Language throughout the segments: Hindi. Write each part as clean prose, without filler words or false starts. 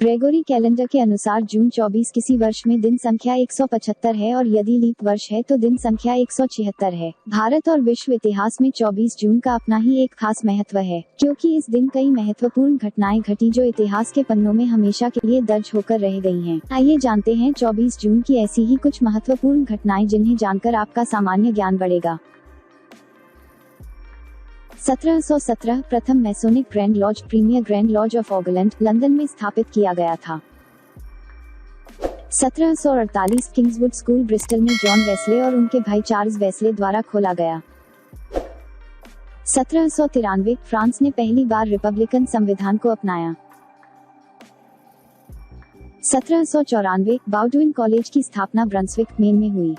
ग्रेगोरी कैलेंडर के अनुसार जून 24 किसी वर्ष में दिन संख्या 175 है और यदि लीप वर्ष है तो दिन संख्या 176 है। भारत और विश्व इतिहास में 24 जून का अपना ही एक खास महत्व है, क्योंकि इस दिन कई महत्वपूर्ण घटनाएं घटी जो इतिहास के पन्नों में हमेशा के लिए दर्ज होकर रह गई हैं। आइए जानते हैं 24 जून की ऐसी ही कुछ महत्वपूर्ण घटनाएं जिन्हें जानकर आपका सामान्य ज्ञान बढ़ेगा। 1717 प्रथम masonic grand lodge premier grand lodge of England London में स्थापित किया गया था। 1748 किंग्सवुड स्कूल ब्रिस्टल में जॉन वेस्ले और उनके भाई चार्ल्स वेस्ले द्वारा खोला गया। 1793 फ्रांस ने पहली बार रिपब्लिकन संविधान को अपनाया। 1794 बाउडुइन कॉलेज की स्थापना ब्रंसविक, मेन में हुई।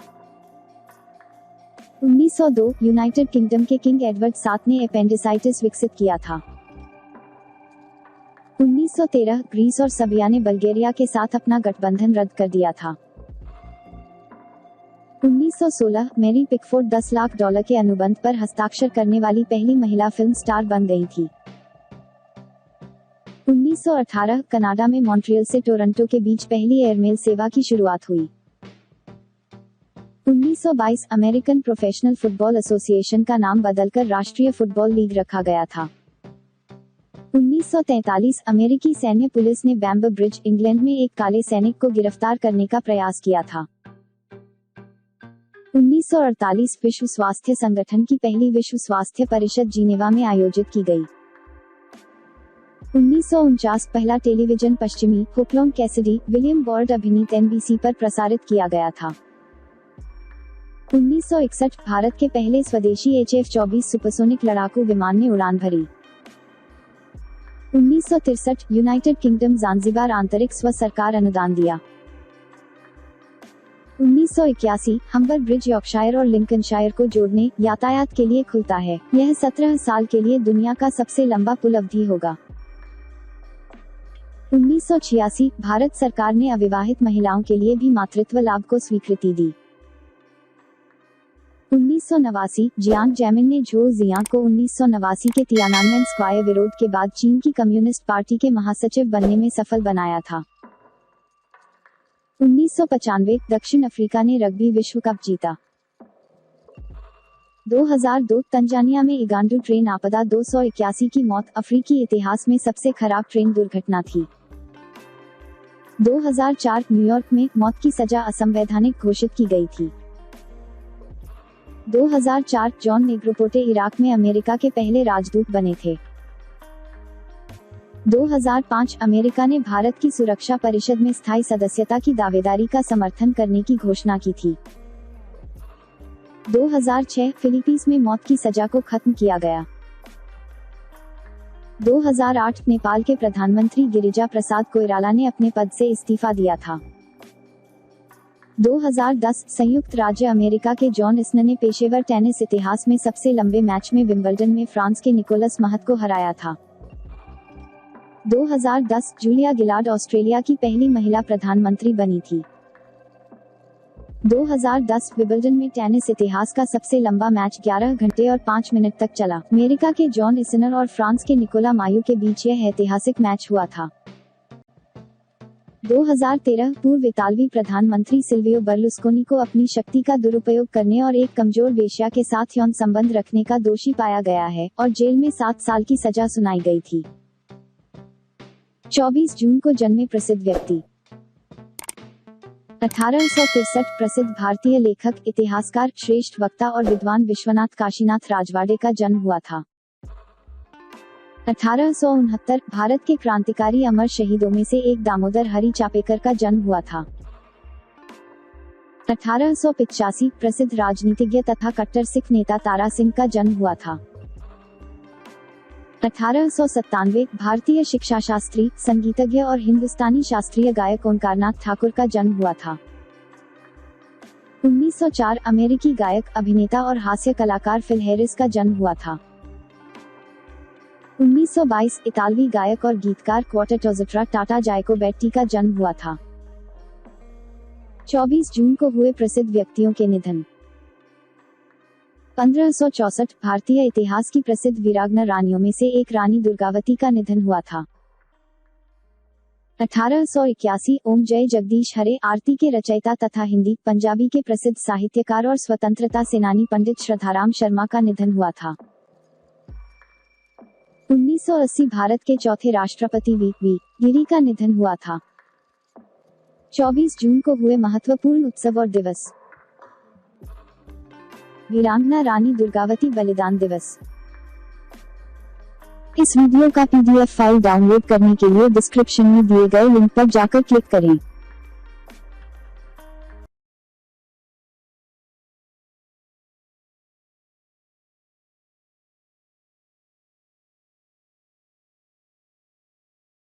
1902 यूनाइटेड किंगडम के किंग एडवर्ड सात ने एपेंडिसाइटिस विकसित किया था। 1913 ग्रीस और सर्बिया ने बल्गेरिया के साथ अपना गठबंधन रद्द कर दिया था। 1916 मैरी पिकफोर्ड $10 लाख के अनुबंध पर हस्ताक्षर करने वाली पहली महिला फिल्म स्टार बन गई थी। 1918 कनाडा में मॉन्ट्रियल से टोरंटो के बीच पहली एयरमेल सेवा की शुरुआत हुई। 1922 अमेरिकन प्रोफेशनल फुटबॉल एसोसिएशन का नाम बदलकर राष्ट्रीय फुटबॉल लीग रखा गया था। 1943 अमेरिकी सैन्य पुलिस ने बैम्बो ब्रिज, इंग्लैंड में एक काले सैनिक को गिरफ्तार करने का प्रयास किया था। 1948 विश्व स्वास्थ्य संगठन की पहली विश्व स्वास्थ्य परिषद जिनेवा में आयोजित की गई। 1949 पहला टेलीविजन पश्चिमी हुकलॉन्ग कैसिडी विलियम बॉर्ड अभिनीत NBC पर प्रसारित किया गया था। 1961 भारत के पहले स्वदेशी HF-24 सुपरसोनिक लड़ाकू विमान ने उड़ान भरी। 1963 यूनाइटेड किंगडम ज़ांज़ीबार आंतरिक स्व सरकार अनुदान दिया। 1981 हम्बर ब्रिज यॉर्कशायर और लिंकनशायर को जोड़ने यातायात के लिए खुलता है। यह 17 साल के लिए दुनिया का सबसे लंबा पुल अवधि होगा। 1986 भारत सरकार ने अविवाहित महिलाओं के लिए भी मातृत्व लाभ को स्वीकृति दी। 1989 जियांग जैमिन ने झो जियांग को 1989 के तियानानमेन स्क्वायर विरोध के बाद चीन की कम्युनिस्ट पार्टी के महासचिव बनने में सफल बनाया था। 1995 दक्षिण अफ्रीका ने रग्बी विश्व कप जीता। 2002 तंजानिया में इगांडू ट्रेन आपदा 281 की मौत, अफ्रीकी इतिहास में सबसे खराब ट्रेन दुर्घटना थी। 2004 न्यूयॉर्क में मौत की सजा असंवैधानिक घोषित की गई थी। 2004 जॉन नेग्रोपोटे इराक में अमेरिका के पहले राजदूत बने थे। 2005 अमेरिका ने भारत की सुरक्षा परिषद में स्थायी सदस्यता की दावेदारी का समर्थन करने की घोषणा की थी। 2006 फिलीपींस में मौत की सजा को खत्म किया गया। 2008 नेपाल के प्रधानमंत्री गिरिजा प्रसाद कोइराला ने अपने पद से इस्तीफा दिया था। 2010 संयुक्त राज्य अमेरिका के जॉन इस्नर ने पेशेवर टेनिस इतिहास में सबसे लंबे मैच में विंबलडन में फ्रांस के निकोलस महत को हराया था। 2010 जूलिया गिलार्ड ऑस्ट्रेलिया की पहली महिला प्रधानमंत्री बनी थी। 2010 विंबलडन में टेनिस इतिहास का सबसे लंबा मैच 11 घंटे और 5 मिनट तक चला। अमेरिका के जॉन इस्नर और फ्रांस के निकोला मायू के बीच यह ऐतिहासिक मैच हुआ था। 2013 पूर्व इतालवी प्रधानमंत्री सिल्वियो बर्लुस्कोनी को अपनी शक्ति का दुरुपयोग करने और एक कमजोर वेश्या के साथ यौन संबंध रखने का दोषी पाया गया है और जेल में 7 साल की सजा सुनाई गई थी। 24 जून को जन्मे प्रसिद्ध व्यक्ति। 1863 प्रसिद्ध भारतीय लेखक, इतिहासकार, श्रेष्ठ वक्ता और विद्वान विश्वनाथ काशीनाथ राजवाड़े का जन्म हुआ था। 1869 भारत के क्रांतिकारी अमर शहीदों में से एक दामोदर हरि चापेकर का जन्म हुआ था। 1885 प्रसिद्ध राजनीतिज्ञ तथा कट्टर सिख नेता तारा सिंह का जन्म हुआ था। 1897 भारतीय शिक्षा शास्त्री, संगीतज्ञ और हिंदुस्तानी शास्त्रीय गायक ओंकारनाथ ठाकुर का जन्म हुआ था। 1904 अमेरिकी गायक, अभिनेता और हास्य कलाकार फिल हैरिस का जन्म हुआ था। 1922 इतालवी गायक और गीतकार क्वार्टेटोज़ोट्रा टाटा जाइकोबेट्टी का जन्म हुआ था। 24 जून को हुए प्रसिद्ध व्यक्तियों के निधन। 1564 भारतीय इतिहास की प्रसिद्ध वीरांगना रानियों में से एक रानी दुर्गावती का निधन हुआ था। 1881 ओम जय जगदीश हरे आरती के रचयिता तथा हिंदी पंजाबी के प्रसिद्ध साहित्यकार और स्वतंत्रता सेनानी पंडित श्रद्धाराम शर्मा का निधन हुआ था। 1980 भारत के चौथे राष्ट्रपति वी गिरी का निधन हुआ था। 24 जून को हुए महत्वपूर्ण उत्सव और दिवस। वीरांगना रानी दुर्गावती बलिदान दिवस। इस वीडियो का PDF फाइल डाउनलोड करने के लिए डिस्क्रिप्शन में दिए गए लिंक पर जाकर क्लिक करें।